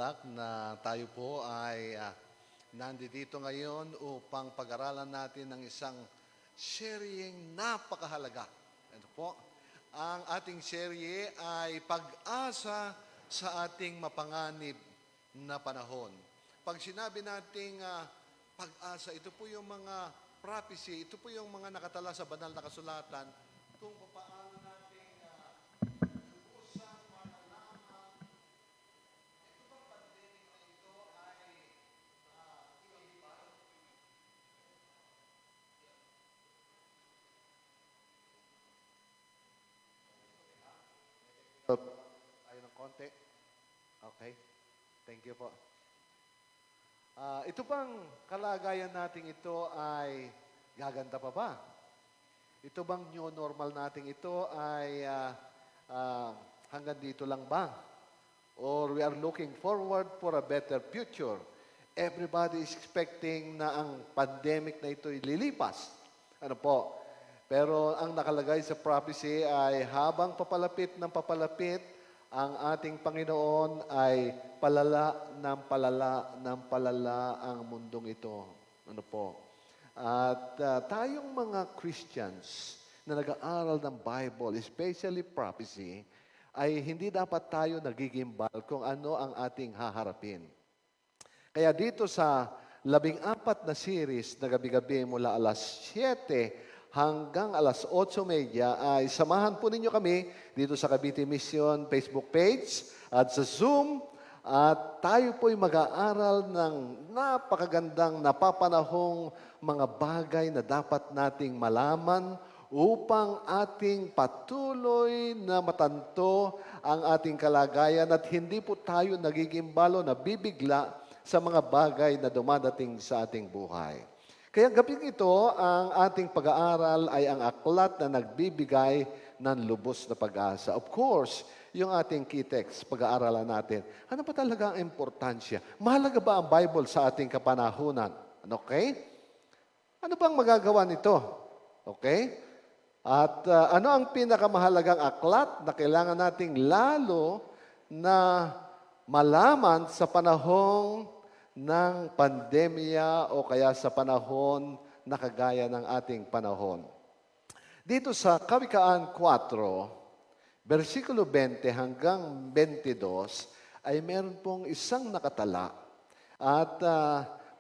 Balak na tayo po ay nandito ngayon upang pag-aralan natin ng isang seryeng napakahalaga. Ano po? Ang ating serye ay pag-asa sa ating mapanganib na panahon. Pag sinabi nating pag-asa, ito po yung mga prophecy, ito po yung mga nakatala sa banal na kasulatan kung paano natin lubusan, malalaman. Ito bang pandemic na ito ay iba-iba? Ayun ng konti. Okay. Thank you po. Ito bang kalagayan natin ito ay gaganda pa ba? Ito bang new normal natin ito ay hanggang dito lang ba? Or we are looking forward for a better future? Everybody is expecting na ang pandemic na ito lilipas. Ano po? Pero ang nakalagay sa prophecy ay habang papalapit ng papalapit, ang ating Panginoon ay palala ng palala ang mundong ito. Ano po? At tayong mga Christians na nag-aaral ng Bible, especially prophecy, ay hindi dapat tayo nagigimbal kung ano ang ating haharapin. Kaya dito sa 14 na series na gabi-gabi mula alas 7 hanggang alas 8:30 ay samahan po ninyo kami dito sa Cavite Mission Facebook page at sa Zoom. At tayo po'y mag-aaral ng napakagandang napapanahong mga bagay na dapat nating malaman upang ating patuloy na matanto ang ating kalagayan at hindi po tayo nagigimbalo na bibigla sa mga bagay na dumadating sa ating buhay. Kaya gabing ito, ang ating pag-aaral ay ang aklat na nagbibigay ng lubos na pag-asa. Of course, yung ating key text, pag-aaralan natin. Ano ba talaga ang importansya? Mahalaga ba ang Bible sa ating kapanahunan? Okay? Ano bang magagawa nito? Okay? At ano ang pinakamahalagang aklat na kailangan nating lalo na malaman sa panahong ng pandemya o kaya sa panahon na kagaya ng ating panahon. Dito sa Kawikaan 4, versikulo 20 hanggang 22, ay meron pong isang nakatala. At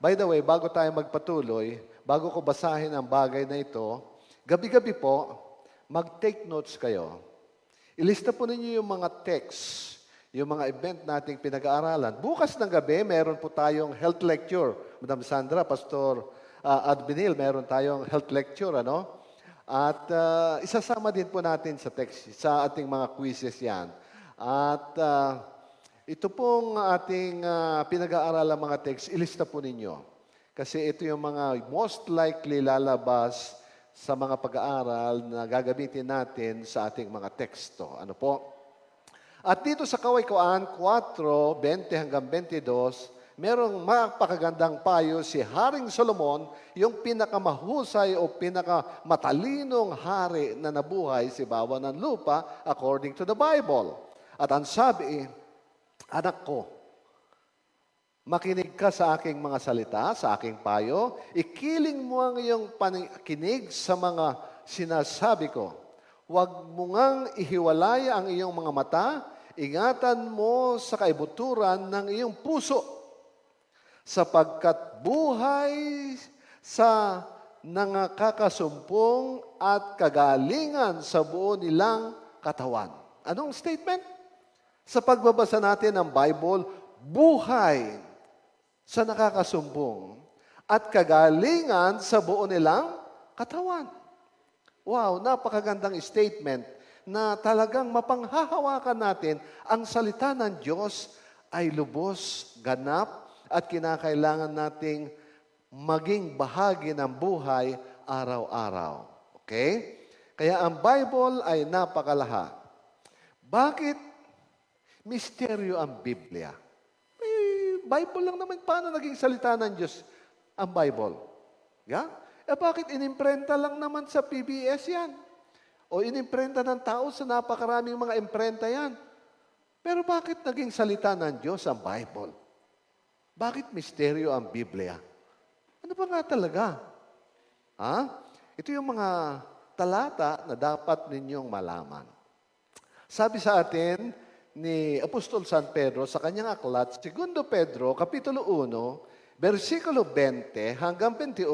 by the way, bago tayo magpatuloy, bago ko basahin ang bagay na ito, gabi-gabi po, mag-take notes kayo. Ilista po ninyo yung mga texts, yung mga event nating pinag-aaralan. Bukas ng gabi, meron po tayong health lecture. Madam Sandra, Pastor Advinil, meron tayong health lecture, ano? At isasama din po natin sa text, sa ating mga quizzes yan. At ito pong ating pinag-aaralan mga text, ilista po ninyo. Kasi ito yung mga most likely lalabas sa mga pag-aaral na gagamitin natin sa ating mga teksto. Ano po? At dito sa Kawikaan 4:20 hanggang 22, merong mapakagandang payo si Haring Solomon, yung pinakamahusay o pinakamatalinong hari na nabuhay sa ibabaw ng lupa according to the Bible. At ang sabi, anak ko, makinig ka sa aking mga salita, sa aking payo, ikiling mo ang iyong pakinig sa mga sinasabi ko. Huwag mo ngang ihiwalay ang iyong mga mata, ingatan mo sa kaibuturan ng iyong puso, sapagkat buhay sa nangakakasumpong at kagalingan sa buo nilang katawan. Anong statement? Sa pagbabasa natin ng Bible, buhay sa nakakasumbong at kagalingan sa buo nilang katawan. Wow, napakagandang statement na talagang mapanghahawakan natin ang salita ng Diyos ay lubos, ganap, at kinakailangan nating maging bahagi ng buhay araw-araw. Okay? Kaya ang Bible ay napakalaha. Bakit misteryo ang Biblia? Bible lang naman, paano naging salita ng Diyos ang Bible? Yeah? Bakit inimprenta lang naman sa PBS yan? O inimprenta ng tao sa napakaraming mga imprenta yan? Pero bakit naging salita ng Diyos ang Bible? Bakit misteryo ang Biblia? Ano ba nga talaga? Ha? Ito yung mga talata na dapat ninyong malaman. Sabi sa atin ni Apostol San Pedro sa kanyang aklat, 2 Pedro, Kapitulo 1, versikulo 20 hanggang 21,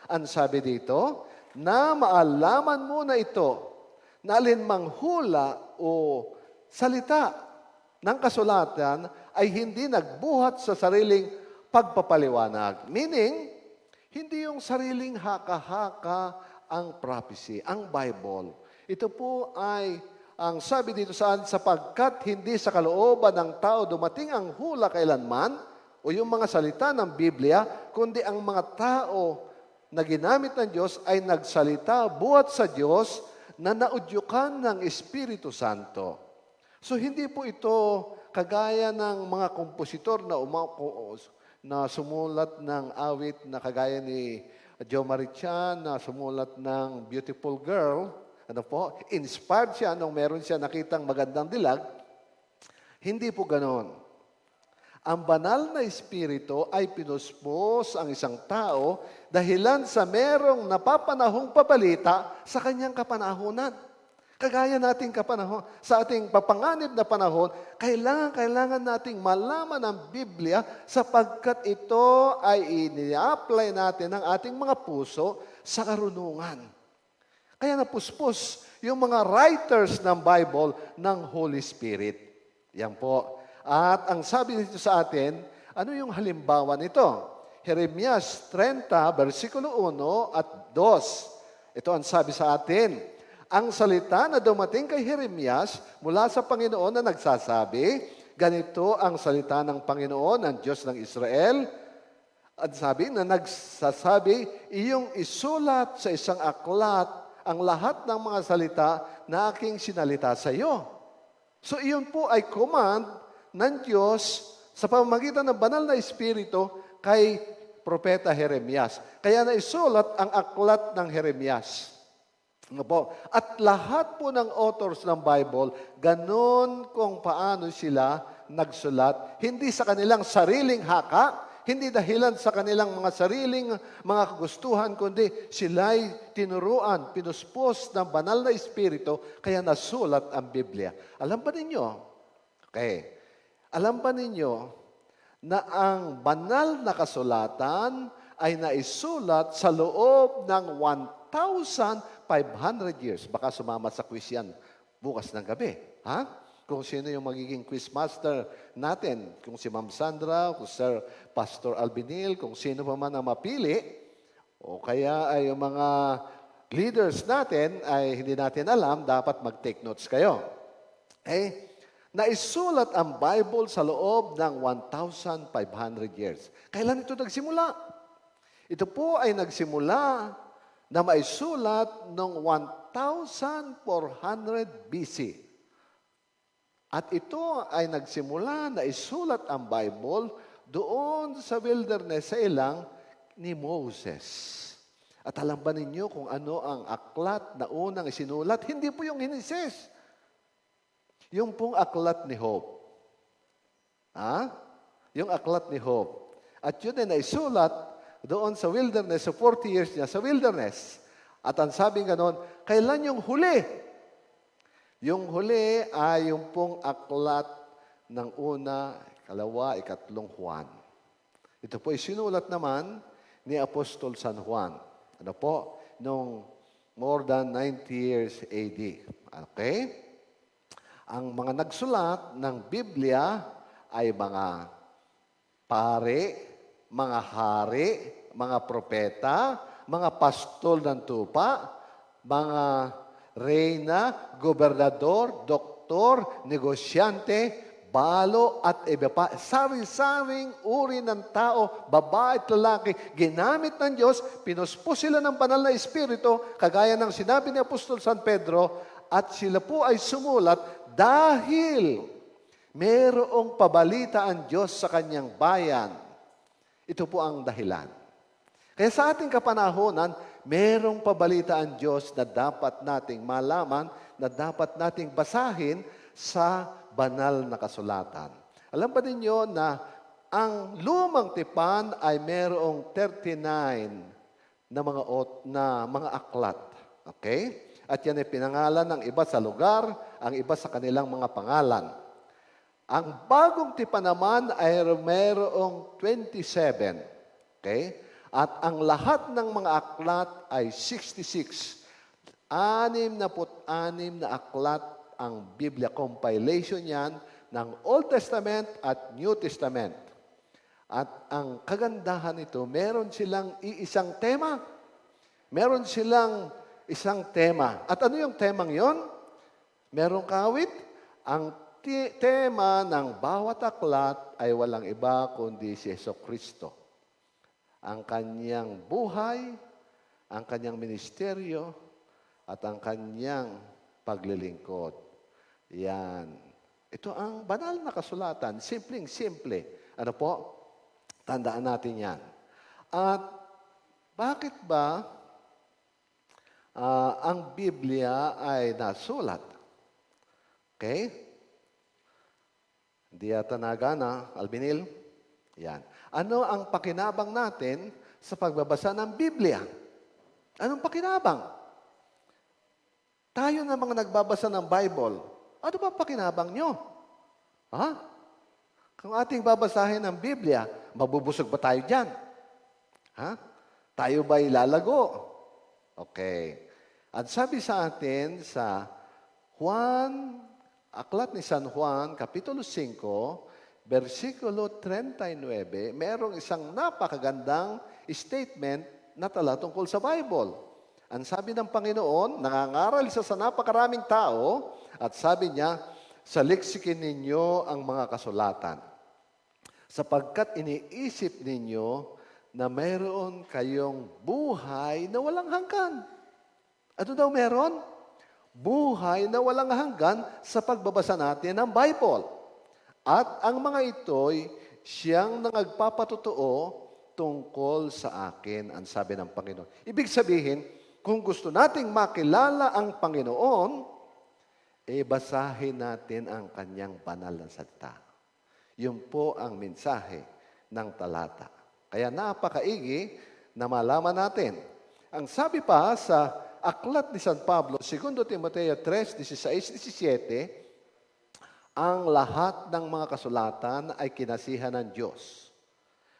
ang sabi dito, na maalaman mo na ito, na alinmang hula o salita ng kasulatan ay hindi nagbuhat sa sariling pagpapaliwanag. Meaning, hindi yung sariling haka-haka ang prophecy, ang Bible. Ito po ay, ang sabi dito saan, sapagkat hindi sa kalooban ng tao dumating ang hula kailanman, o yung mga salita ng Biblia, kundi ang mga tao na ginamit ng Diyos ay nagsalita buhat sa Diyos na naudyukan ng Espiritu Santo. So hindi po ito kagaya ng mga kompositor na sumulat ng awit na kagaya ni Joe Marichan na sumulat ng Beautiful Girl. Ano po? Inspired siya nung meron siya nakitang magandang dilag. Hindi po ganon. Ang banal na espiritu ay pinuspos ang isang tao dahilan sa merong napapanahong pabalita sa kanyang kapanahunan. Kagaya nating kapanahon, sa ating papanganib na panahon, kailangan nating malaman ang Biblia sapagkat ito ay ini-apply natin ng ating mga puso sa karunungan. Kaya napuspos yung mga writers ng Bible ng Holy Spirit. Yan po. At ang sabi dito sa atin, ano yung halimbawa nito? Jeremias 30, versikulo 1 at 2. Ito ang sabi sa atin. Ang salita na dumating kay Jeremias mula sa Panginoon na nagsasabi, ganito ang salita ng Panginoon, ang Diyos ng Israel. At sabi na nagsasabi, iyong isulat sa isang aklat ang lahat ng mga salita na aking sinalita sa iyo. So iyon po ay command ng Diyos sa pamamagitan ng banal na Espiritu kay Propeta Jeremias. Kaya naisulat ang aklat ng Jeremias. Ano po? At lahat po ng authors ng Bible, ganun kung paano sila nagsulat, hindi sa kanilang sariling haka, hindi dahilan sa kanilang mga sariling mga kagustuhan, kundi sila'y tinuruan, pinuspos ng banal na Espiritu, kaya nasulat ang Biblia. Alam ba ninyo? Okay. Alam ba ninyo na ang banal na kasulatan ay naisulat sa loob ng 1,500 years? Baka sumama sa quiz yan bukas ng gabi. Ha? Kung sino yung magiging quiz master natin, kung si Ma'am Sandra, kung Sir Pastor Albinil, kung sino pa man ang mapili, o kaya ay yung mga leaders natin ay hindi natin alam, dapat mag-take notes kayo. Okay? Naisulat ang Bible sa loob ng 1,500 years. Kailan ito nagsimula? Ito po ay nagsimula na maisulat noong 1,400 BC. At ito ay nagsimula na isulat ang Bible doon sa wilderness sa ilang ni Moses. At alam ba ninyo kung ano ang aklat na unang isinulat? Hindi po yung Genesis. Yung pong aklat ni Hope. Ha? Yung aklat ni Hope. At yun ay naisulat doon sa wilderness, sa 40 years niya sa wilderness. At ang sabing ganon, kailan yung huli? Yung huli ay yung pong aklat ng una, ikalawa, ikatlong Juan. Ito po ay sinulat naman ni Apostol San Juan. Ano po? Noong more than 90 years AD. Okay? Ang mga nagsulat ng Biblia ay mga pare, mga hari, mga propeta, mga pastol ng tupa, mga reyna, gobernador, doktor, negosyante, balo at iba pa. Sari-saring uri ng tao, babae at lalaki, ginamit ng Diyos, pinuspos sila ng banal na Espiritu, kagaya ng sinabi ni Apostol San Pedro, at sila po ay sumulat dahil mayroong pabalita ang Diyos sa kanyang bayan. Ito po ang dahilan. Kaya sa ating kapanahonan, mayroong pabalita ang Diyos na dapat nating malaman, na dapat nating basahin sa banal na kasulatan. Alam ba ninyo na ang lumang tipan ay merong 39 na mga aklat. Okay? At yan ay pinangalan ng iba sa lugar, ang iba sa kanilang mga pangalan. Ang bagong tipan naman ay merong 27. Okay? At ang lahat ng mga aklat ay 66. 66 na aklat ang Biblia. Compilation yan ng Old Testament at New Testament. At ang kagandahan nito, meron silang iisang tema. Meron silang isang tema. At ano yung temang yon? Merong kawit. Ang tema ng bawat aklat ay walang iba kundi si Jesucristo. Ang kanyang buhay, ang kanyang ministeryo, at ang kanyang paglilingkod. Yan. Ito ang banal na kasulatan. Simpleng-simple. Ano po? Tandaan natin yan. At bakit ba ang Biblia ay nasulat? Okay? Hindi yata nagana, Albinil? Yan. Ano ang pakinabang natin sa pagbabasa ng Biblia? Anong pakinabang? Tayo na mga nagbabasa ng Bible, ano ba pakinabang nyo? Ha? Kung ating babasahin ng Biblia, mabubusog ba tayo dyan? Ha? Tayo ba ilalago? Okay. At sabi sa atin sa Aklat ni San Juan, Kapitulo 5, versikulo 39, merong isang napakagandang statement na tala tungkol sa Bible. Ang sabi ng Panginoon, nangangaral siya sa napakaraming tao, at sabi niya, saliksikin ninyo ang mga kasulatan, sapagkat iniisip ninyo na mayroon kayong buhay na walang hanggan. Ano daw meron? Buhay na walang hanggan sa pagbabasa natin ng Bible. At ang mga ito'y siyang nagpapatotoo tungkol sa akin, ang sabi ng Panginoon. Ibig sabihin, kung gusto nating makilala ang Panginoon, basahin natin ang kanyang banal na salita. Yun po ang mensahe ng talata. Kaya napakaigi na malaman natin. Ang sabi pa sa aklat ni San Pablo, 2 Timoteo 3, 16, 17, ang lahat ng mga kasulatan ay kinasihan ng Diyos.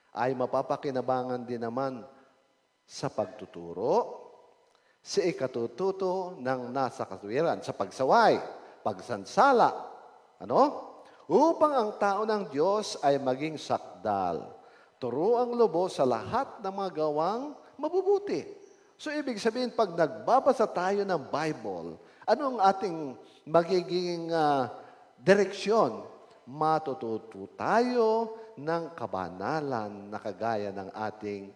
Ay mapapakinabangan din naman sa pagtuturo, sa ikatututo ng nasa katuwiran, sa pagsaway, pagsansala, upang ang tao ng Diyos ay maging sakdal. Turuang lubos sa lahat ng mga gawang mabubuti. So, ibig sabihin, pag nagbabasa tayo ng Bible, ano ang ating magiging direksyon? Matututo tayo ng kabanalan na kagaya ng ating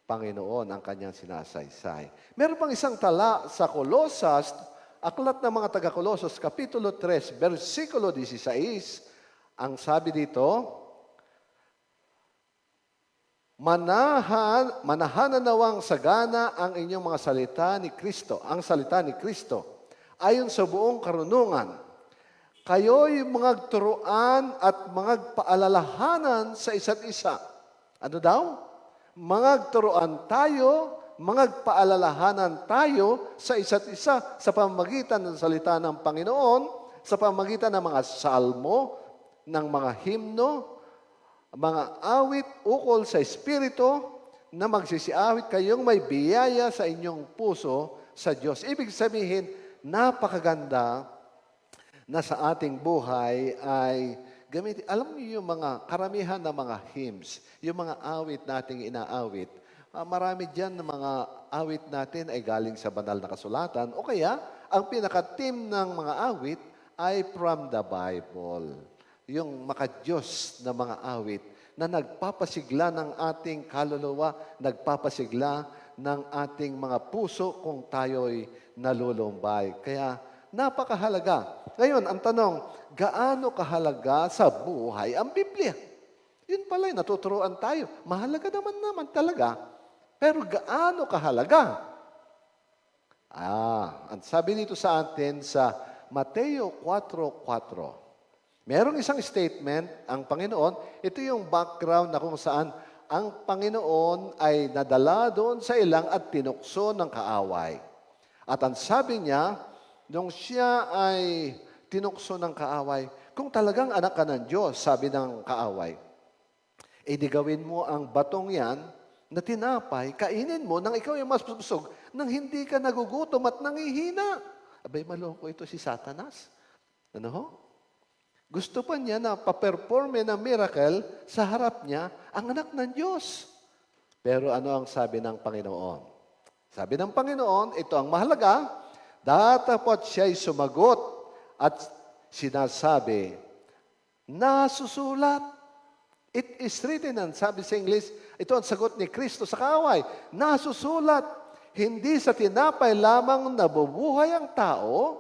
Panginoon, ang kanyang sinasaysay. Meron pang isang tala sa Kolosas, aklat ng mga taga-Kolosas, Kapitulo 3, versikulo 16, ang sabi dito, manahanan nawang sagana ang inyong mga salita ni Kristo, ang salita ni Kristo, ayon sa buong karunungan. Kayo'y mga turuan at mga paalalahanan sa isa't isa. Ano daw? Mga turuan tayo, mga paalalahanan tayo sa isa't isa sa pamamagitan ng salita ng Panginoon, sa pamamagitan ng mga salmo, ng mga himno, mga awit ukol sa Espiritu, na magsisiawit kayong may biyaya sa inyong puso sa Diyos. Ibig sabihin, napakaganda na sa ating buhay ay gamitin. Alam niyo yung mga karamihan na mga hymns, yung mga awit nating inaawit, marami dyan na mga awit natin ay galing sa banal na kasulatan, o kaya ang pinaka-theme ng mga awit ay from the Bible. Yung maka-Diyos na mga awit na nagpapasigla ng ating kaluluwa, nagpapasigla ng ating mga puso kung tayo'y nalulumbay. Kaya napakahalaga. Ngayon, ang tanong, gaano kahalaga sa buhay ang Biblia? Yun pala, natuturuan tayo. Mahalaga naman talaga. Pero gaano kahalaga? Ang sabi dito sa atin sa Mateo 4:4. Merong isang statement, ang Panginoon, ito yung background na kung saan ang Panginoon ay nadala doon sa ilang at tinukso ng kaaway. At ang sabi niya, nung siya ay tinukso ng kaaway, kung talagang anak ka ng Diyos, sabi ng kaaway, di gawin mo ang batong yan na tinapay, kainin mo nang ikaw yung mas busog, nang hindi ka nagugutom at nangihina. Abay, maloko ito si Satanas. Ano ho? Gusto pa niya na paperforme ng miracle sa harap niya ang anak ng Diyos. Pero ano ang sabi ng Panginoon? Sabi ng Panginoon, ito ang mahalaga, dapat siya'y sumagot at sinasabi, nasusulat. It is written, and sabi sa English, ito ang sagot ni Kristo sa kaaway, nasusulat, hindi sa tinapay lamang nabubuhay ang tao,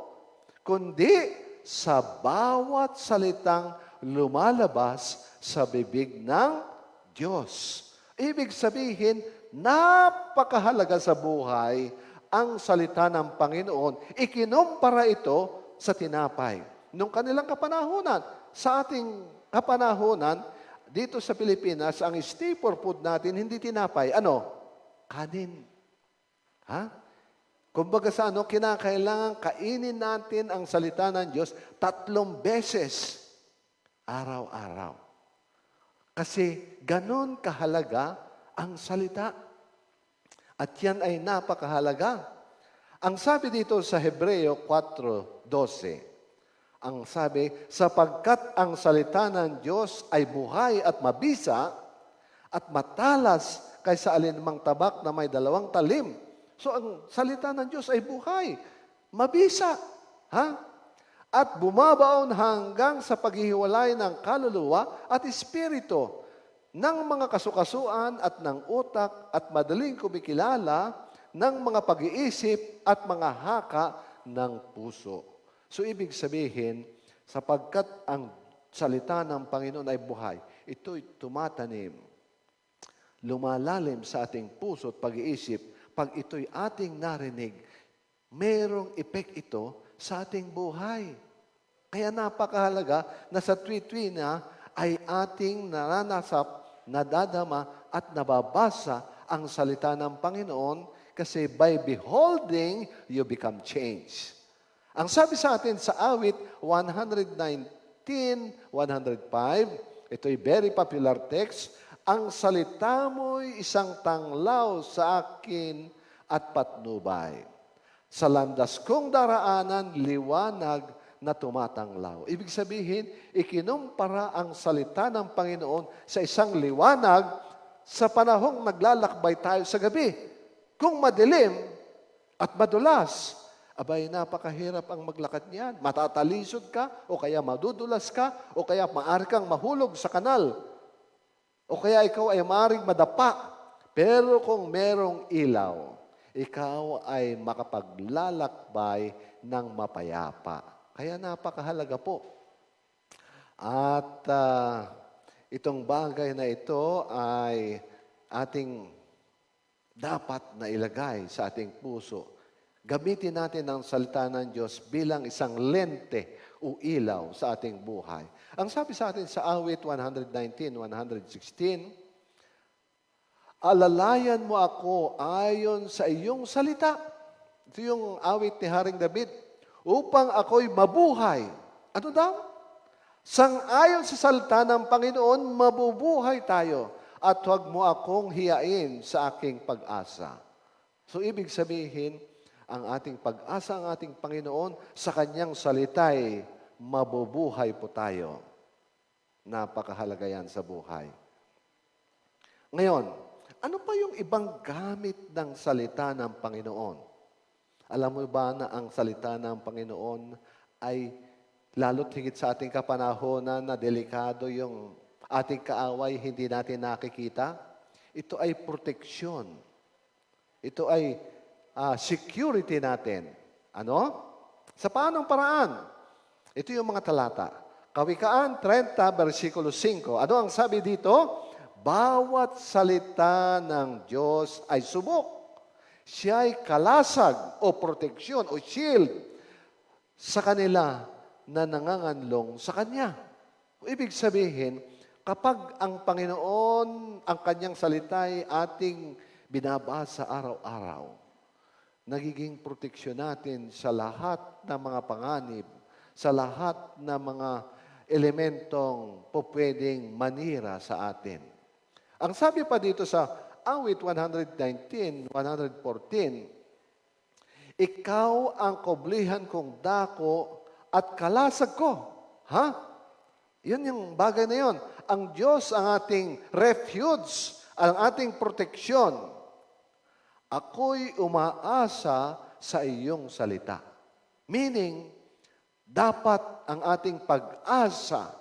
kundi sa bawat salitang lumalabas sa bibig ng Diyos. Ibig sabihin, napakahalaga sa buhay ang salita ng Panginoon. Ikinumpara ito sa tinapay. Nung kanilang kapanahunan, sa ating kapanahunan, dito sa Pilipinas, ang staple food natin, hindi tinapay. Ano? Kanin. Ha? Kumbaga sa kinakailangan kainin natin ang salita ng Diyos 3 beses araw-araw. Kasi ganon kahalaga ang salita. At yan ay napakahalaga. Ang sabi dito sa Hebreo 4:12, ang sabi, sapagkat ang salita ng Diyos ay buhay at mabisa at matalas kaysa alinmang tabak na may 2 talim. So, ang salita ng Diyos ay buhay, mabisa, ha? At bumabaon hanggang sa paghihiwalay ng kaluluwa at espiritu, ng mga kasukasuan at ng utak at madaling kumikilala ng mga pag-iisip at mga haka ng puso. So, ibig sabihin, sapagkat ang salita ng Panginoon ay buhay, ito'y tumatanim, lumalalim sa ating puso at pag-iisip. Pag ito'y ating narinig, mayroong epek ito sa ating buhay. Kaya napakahalaga na sa tuwi-tuwi na ay ating naranasap, nadadama at nababasa ang salita ng Panginoon kasi by beholding, you become changed. Ang sabi sa atin sa awit 119:105, ito'y very popular text, ang salita mo'y isang tanglaw sa akin at patnubay. Sa landas kong daraanan, liwanag na tumatanglaw. Ibig sabihin, ikinumpara ang salita ng Panginoon sa isang liwanag sa panahong naglalakbay tayo sa gabi. Kung madilim at madulas, abay, napakahirap ang maglakad niyan. Matatalisod ka, o kaya madudulas ka, o kaya maaari kang mahulog sa kanal. O kaya ikaw ay maaaring madapa. Pero kung merong ilaw, ikaw ay makapaglalakbay ng mapayapa. Kaya napakahalaga po. At itong bagay na ito ay ating dapat na ilagay sa ating puso. Gamitin natin ang salita ng Diyos bilang isang lente o ilaw sa ating buhay. Ang sabi sa atin sa awit 119:116, alalayan mo ako ayon sa iyong salita. Ito yung awit ni Haring David. Upang ako'y mabuhay. Ano daw? Sang-ayon sa salita ng Panginoon, mabubuhay tayo. At huwag mo akong hiyain sa aking pag-asa. So, ibig sabihin, ang ating pag-asa, ang ating Panginoon, sa Kanyang salita'y mabubuhay po tayo. Napakahalaga yan sa buhay. Ngayon, ano pa yung ibang gamit ng salita ng Panginoon? Alam mo ba na ang salita ng Panginoon ay lalo't higit sa ating kapanahonan na delikado yung ating kaaway, hindi natin nakikita? Ito ay proteksyon. Ito ay security natin. Ano? Sa paanong paraan? Ito yung mga talata. Kawikaan 30, versikulo 5. Ano ang sabi dito? Bawat salita ng Diyos ay subok. Siya ay kalasag o proteksyon o shield sa kanila na nanganganlong sa Kanya. Ibig sabihin, kapag ang Panginoon, ang kanyang salita ay ating binabasa araw-araw, nagiging proteksyon natin sa lahat ng mga panganib, sa lahat ng mga elementong pupwedeng manira sa atin. Ang sabi pa dito sa awit 119, 114, ikaw ang kublihan kong dako at kalasag ko. Ha? Yun yung bagay na yun. Ang Diyos ang ating refuge, ang ating proteksyon. Ako'y umaasa sa iyong salita. Meaning, dapat ang ating pag-asa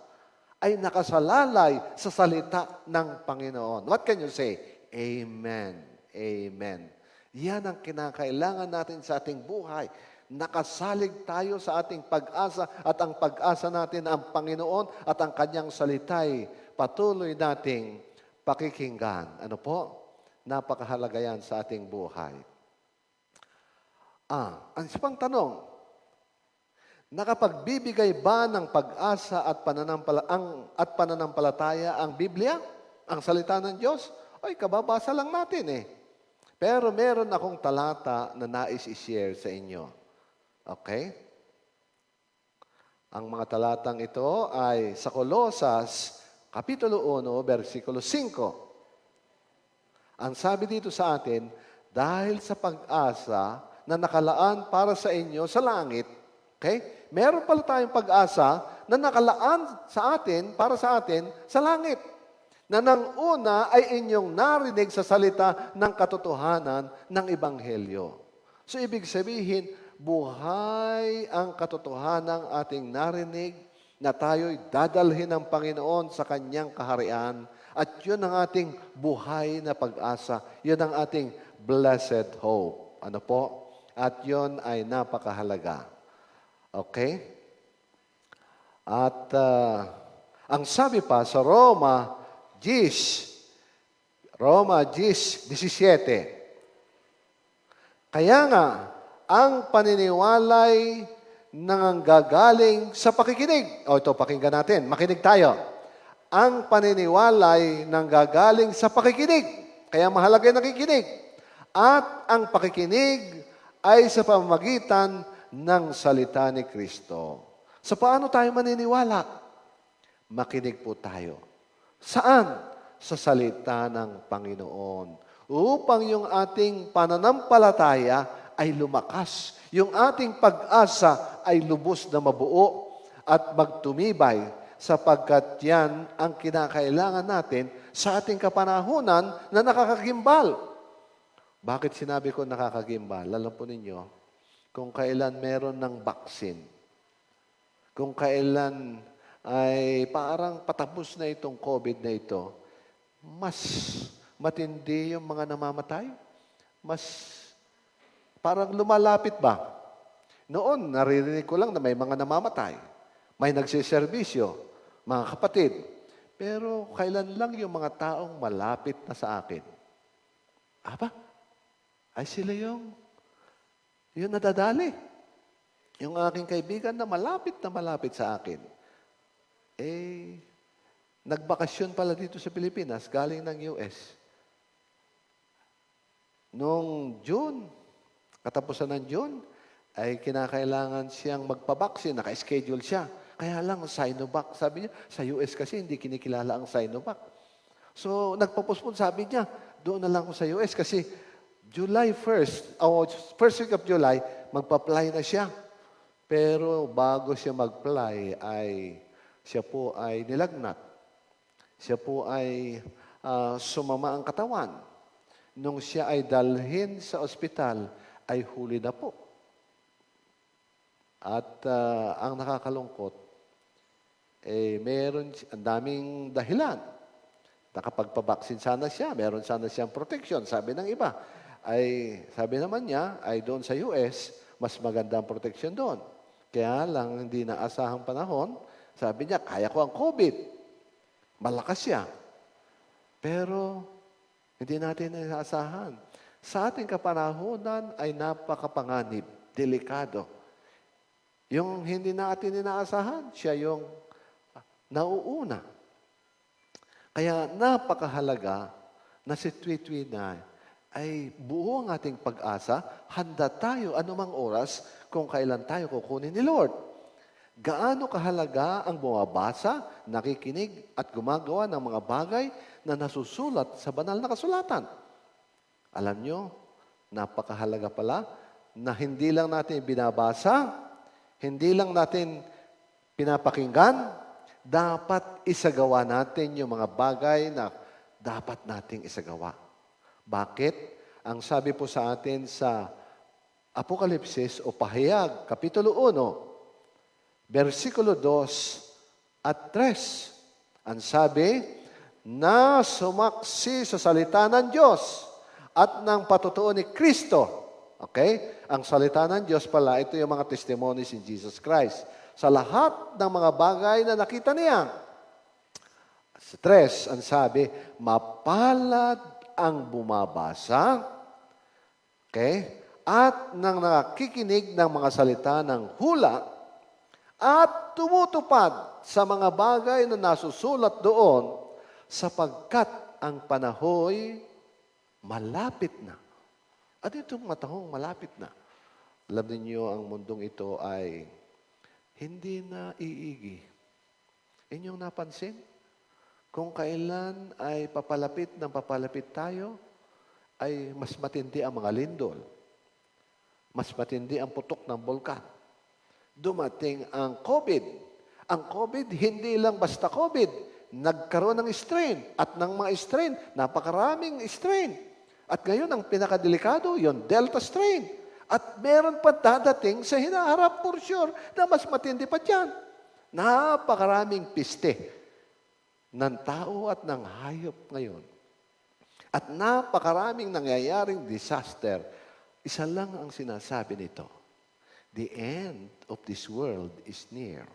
ay nakasalalay sa salita ng Panginoon. What can you say? Amen. Amen. Yan ang kinakailangan natin sa ating buhay. Nakasalig tayo sa ating pag-asa at ang pag-asa natin ang Panginoon at ang kanyang salita'y patuloy nating pakikinggan. Ano po? Napakahalaga yan sa ating buhay. Ang isang tanong, nakapagbibigay ba ng pag-asa at pananampalataya ang Biblia? Ang salita ng Diyos? Ay, kababasa lang natin eh. Pero meron akong talata na nais i-share sa inyo. Okay? Ang mga talatang ito ay sa Kolosas, Kapitulo 1, versikulo 5. Ang sabi dito sa atin, dahil sa pag-asa na nakalaan para sa inyo sa langit, okay? Meron pala tayong pag-asa na nakalaan sa atin, para sa atin, sa langit. Na nang una ay inyong narinig sa salita ng katotohanan ng Ebanghelyo. So, ibig sabihin, buhay ang katotohanan ating narinig na tayo'y dadalhin ng Panginoon sa Kanyang kaharian at yun ang ating buhay na pag-asa. Yun ang ating blessed hope. Ano po? At yun ay napakahalaga. Okay? At ang sabi pa sa Roma 10, 17. Kaya nga, ang paniniwalay nanggagaling sa pakikinig. Ito, pakinggan natin. Makinig tayo. Ang paniniwalay nanggagaling sa pakikinig. Kaya mahalaga yung nakikinig. At ang pakikinig ay sa pamamagitan ng salita ni Kristo. So, paano tayo maniniwala? Makinig po tayo. Saan? Sa salita ng Panginoon. Upang yung ating pananampalataya ay lumakas. Yung ating pag-asa ay lubos na mabuo at magtumibay sapagkat yan ang kinakailangan natin sa ating kapanahunan na nakakagimbal. Bakit sinabi ko nakakagimbal? Alam po ninyo, kung kailan meron ng vaccine, kung kailan ay parang patapos na itong COVID na ito, mas matindi yung mga namamatay. Mas parang lumalapit ba? Noon, naririnig ko lang na may mga namamatay. May nagsiservisyo, mga kapatid. Pero kailan lang yung mga taong malapit na sa akin? Aba, ay sila yung nadadali. Yung aking kaibigan na malapit sa akin. Nagbakasyon pala dito sa Pilipinas, galing ng US. Noong June, katapusan ng June, ay kinakailangan siyang magpabaksin, naka-schedule siya. Kaya lang, Sinovac, sabi niya, sa US kasi hindi kinikilala ang Sinovac. So, nagpapospon, sabi niya, doon na lang ako sa US kasi July 1st, first week of July, magpa-apply na siya. Pero bago siya mag-apply, siya po ay nilagnat. Siya po ay sumama ang katawan. Nung siya ay dalhin sa ospital, ay huli na po. At ang nakakalungkot, ang daming dahilan. Nakapagpabaksin sana siya, meron sana siyang protection. Sabi ng iba, sabi naman niya, ay doon sa US, mas maganda ang protection doon. Kaya lang, hindi na asahang panahon, sabi niya, kaya ko ang COVID. Malakas siya. Pero, hindi natin inaasahan. Sa ating kapanahunan ay napakapanganib, delikado. Yung hindi natin inaasahan, siya yung nauuna. Kaya napakahalaga na si Twi-Twi na ay buo ang ating pag-asa, handa tayo anumang oras kung kailan tayo kukunin ni Lord. Gaano kahalaga ang bumabasa, nakikinig at gumagawa ng mga bagay na nasusulat sa banal na kasulatan. Alam nyo, napakahalaga pala na hindi lang natin binabasa, hindi lang natin pinapakinggan, dapat isagawa natin yung mga bagay na dapat nating isagawa. Bakit? Ang sabi po sa atin sa Apokalipsis o Pahayag, Kapitulo 1, versikulo 2 at 3. Ang sabi, na sumaksi sa salita ng Diyos at ng patutuo ni Kristo. Okay? Ang salita ng Diyos pala, ito yung mga testimonies in Jesus Christ. Sa lahat ng mga bagay na nakita niya. Sa 3, ang sabi, mapalad ang bumabasa, okay? At nang nakikinig ng mga salita ng hula, at tumutupad sa mga bagay na nasusulat doon, sapagkat ang panahoy malapit na. At itong matahong malapit na. Alam niyo ang mundong ito ay hindi na iigi. Inyong napansin? Kung kailan ay papalapit tayo, ay mas matindi ang mga lindol. Mas matindi ang putok ng bulkan. Dumating ang COVID. Ang COVID, hindi lang basta COVID. Nagkaroon ng strain. At ng mga strain, napakaraming strain. At ngayon, ang pinakadelikado, yung Delta strain. At meron pa dadating sa hinaharap for sure na mas matindi pa dyan. Napakaraming piste ng tao at ng hayop ngayon. At napakaraming nangyayaring disaster. Isa lang ang sinasabi nito. The end of this world is near.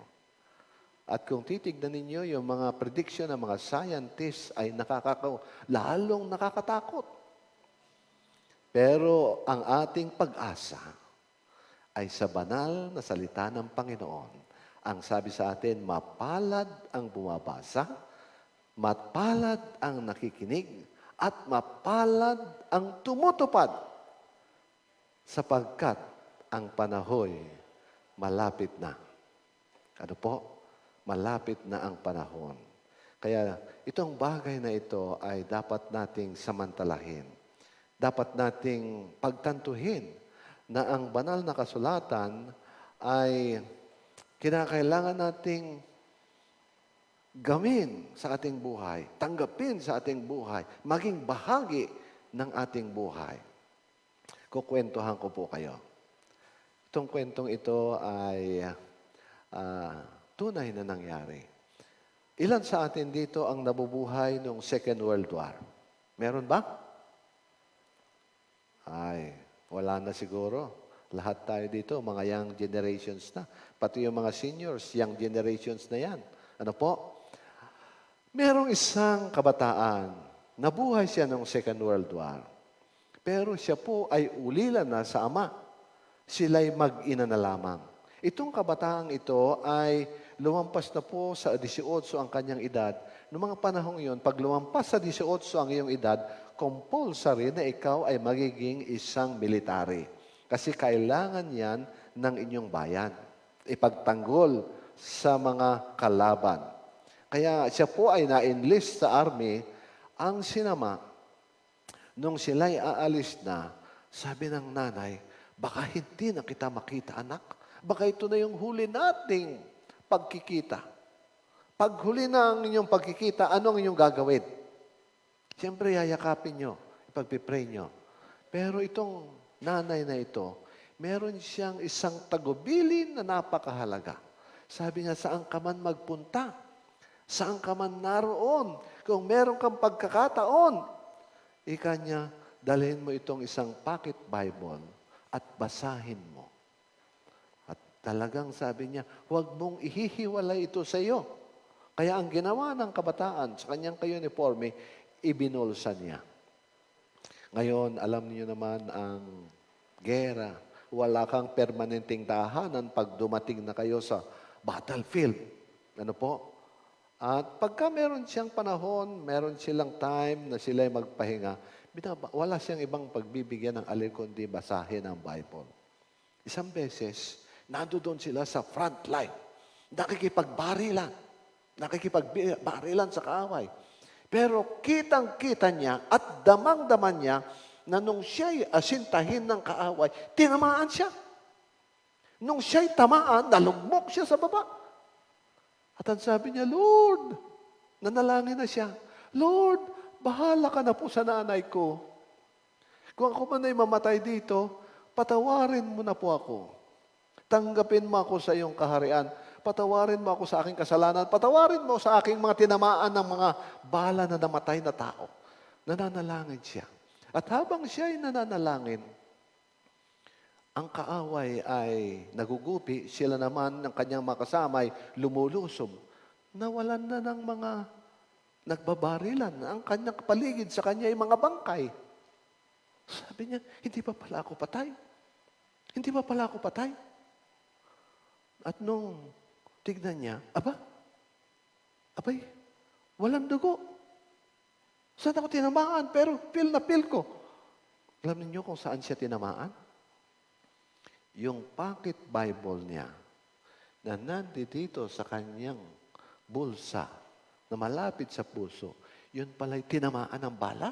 At kung titignan ninyo, yung mga prediction ng mga scientists ay lalong nakakatakot. Pero ang ating pag-asa ay sa banal na salita ng Panginoon. Ang sabi sa atin, mapalad ang bumabasa, mapalad ang nakikinig, at mapalad ang tumutupad, sapagkat ang panahoy malapit na. Ano po? Malapit na ang panahon. Kaya itong bagay na ito ay dapat nating samantalahin. Dapat nating pagtantuhin na ang banal na kasulatan ay kinakailangan nating gawin sa ating buhay, tanggapin sa ating buhay, maging bahagi ng ating buhay. Kukwentuhan ko po kayo. Itong kwentong ito ay tunay na nangyari. Ilan sa atin dito ang nabubuhay noong Second World War? Meron ba? Ay, wala na siguro. Lahat tayo dito, mga young generations na. Pati yung mga seniors, young generations na yan. Ano po? Merong isang kabataan, nabuhay siya noong Second World War. Pero siya po ay ulila na sa ama. Sila'y mag-ina na lamang. Itong kabataang ito ay lumampas na po sa 18 ang kanyang edad. Noong mga panahong iyon, pag lumampas sa 18 ang iyong edad, compulsory na ikaw ay magiging isang military. Kasi kailangan yan ng inyong bayan. Ipagtanggol sa mga kalaban. Kaya siya po ay na-enlist sa army. Ang sinama, nung sila'y aalis na, sabi ng nanay, baka hindi na kita makita, anak. Baka ito na yung huli nating pagkikita. Pag huli na ang inyong pagkikita, ano ang inyong gagawin? Siyempre, yayakapin nyo, ipagpipray nyo. Pero itong nanay na ito, meron siyang isang tagubilin na napakahalaga. Sabi niya, saan ka man magpunta? Saan ka man naroon? Kung meron kang pagkakataon, ika niya, dalhin mo itong isang pocket Bible at basahin mo. At talagang sabi niya, huwag mong ihihiwalay ito sa iyo. Kaya ang ginawa ng kabataan sa kanyang uniforme, ibinulsa niya. Ngayon, alam niyo naman ang gera. Wala kang permanenteng tahanan pag dumating na kayo sa battlefield. Ano po? At pagka meron siyang panahon, meron silang time na sila'y magpahinga, wala siyang ibang pagbibigyan ng alin kundi basahin ang Bible. Isang beses, nandoon sila sa front line. Nakikipagbarilan. Nakikipagbarilan sa kaaway. Pero kitang-kita niya at damang-daman niya na nung siya'y asintahin ng kaaway, tinamaan siya. Nung siya'y tamaan, nalugmok siya sa baba. At ang sabi niya, Lord, nanalangin na siya, Lord, bahala ka na po sa nanay ko. Kung ako man ay mamatay dito, patawarin mo na po ako. Tanggapin mo ako sa iyong kaharian. Patawarin mo ako sa aking kasalanan. Patawarin mo sa aking mga tinamaan ng mga bala na namatay na tao. Nananalangin siya. At habang siya ay nananalangin, ang kaaway ay nagugupi, sila naman ng kanyang mga kasama ay lumulusob. Nawalan na ng mga nagbabarilan. Ang kanyang paligid sa kanya ay mga bangkay. Sabi niya, hindi pa pala ako patay? Hindi pa pala ako patay? At nung tignan niya, abay, walang dugo. Saan ako tinamaan? Pero feel na feel ko. Alam niyo kung saan siya tinamaan? Yung pocket Bible niya na nandito sa kanyang bulsa na malapit sa puso, yun pala'y tinamaan ng bala.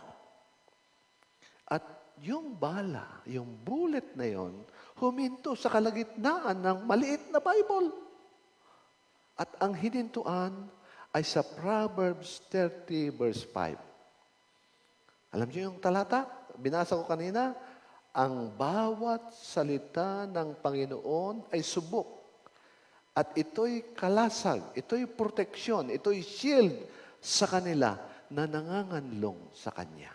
At yung bala, yung bullet na yon, huminto sa kalagitnaan ng maliit na Bible. At ang hinintuan ay sa Proverbs 30 verse 5. Alam niyo yung talata? Binasa ko kanina, ang bawat salita ng Panginoon ay subok. At ito'y kalasag, ito'y proteksyon, ito'y shield sa kanila na nanganganlong sa Kanya.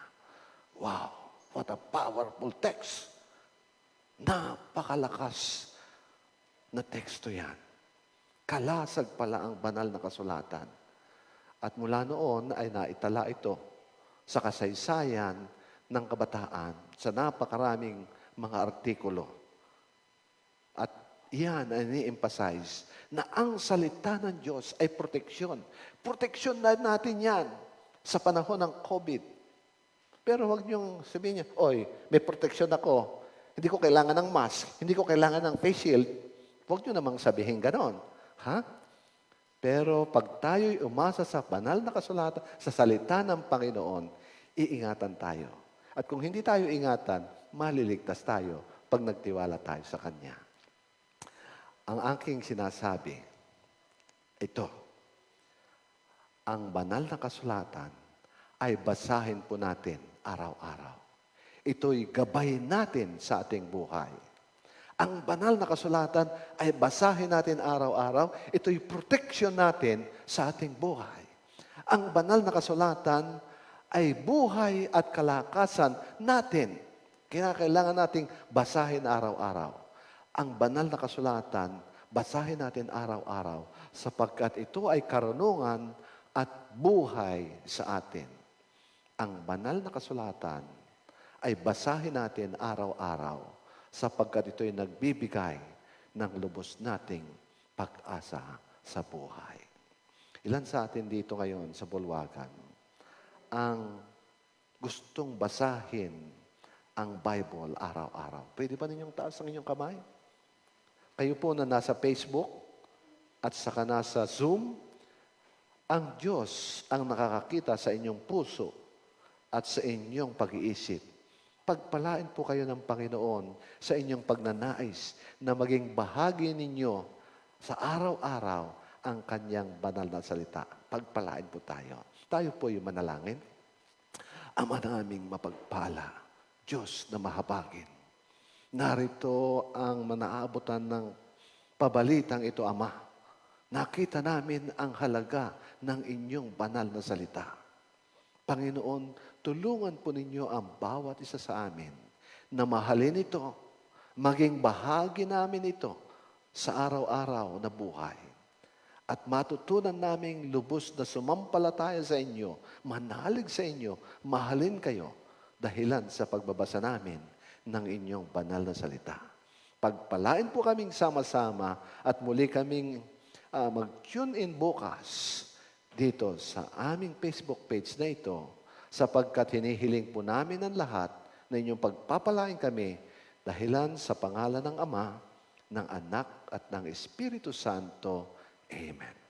Wow! What a powerful text! Napakalakas na teksto yan. Kalasag pala ang banal na kasulatan. At mula noon ay naitala ito sa kasaysayan ng kabataan sa napakaraming mga artikulo. At iyan ay ni-emphasize na ang salita ng Diyos ay proteksyon. Proteksyon na natin yan sa panahon ng COVID. Pero huwag niyong sabihin niya, oy, may proteksyon ako. Hindi ko kailangan ng mask. Hindi ko kailangan ng face shield. Huwag niyo namang sabihin ganon. Ha? Pero pag tayo'y umasa sa banal na kasulatan, sa salita ng Panginoon, iingatan tayo. At kung hindi tayo ingatan, maliligtas tayo pag nagtiwala tayo sa Kanya. Ang aking sinasabi, ito, ang banal na kasulatan ay basahin po natin araw-araw. Ito'y gabay natin sa ating buhay. Ang banal na kasulatan ay basahin natin araw-araw. Ito'y protection natin sa ating buhay. Ang banal na kasulatan ay buhay at kalakasan natin. Kailangan nating basahin araw-araw. Ang banal na kasulatan, basahin natin araw-araw sapagkat ito ay karunungan at buhay sa atin. Ang banal na kasulatan ay basahin natin araw-araw sapagkat ito ay nagbibigay ng lubos nating pag-asa sa buhay. Ilan sa atin dito ngayon sa Bulwagan ang gustong basahin ang Bible araw-araw? Pwede ba ninyong taas ang inyong kamay? Kayo po na nasa Facebook at saka nasa Zoom, ang Diyos ang nakakakita sa inyong puso at sa inyong pag-iisip. Pagpalain po kayo ng Panginoon sa inyong pagnanais na maging bahagi ninyo sa araw-araw ang Kanyang banal na salita. Pagpalain po tayo. Tayo po yung manalangin. Ama naming mapagpala, Diyos na mahabagin. Narito ang manaabutan ng pabalitang ito, Ama. Nakita namin ang halaga ng inyong banal na salita. Panginoon, tulungan po ninyo ang bawat isa sa amin na mahalin ito, maging bahagi namin ito sa araw-araw na buhay. At matutunan naming lubos na sumampalataya sa inyo, manalig sa inyo, mahalin kayo, dahilan sa pagbabasa namin ng inyong banal na salita. Pagpalain po kaming sama-sama at muli kaming mag-tune in bukas dito sa aming Facebook page na ito, sapagkat hinihiling po namin ang lahat na inyong pagpapalain kami dahilan sa pangalan ng Ama, ng Anak at ng Espiritu Santo. Amen.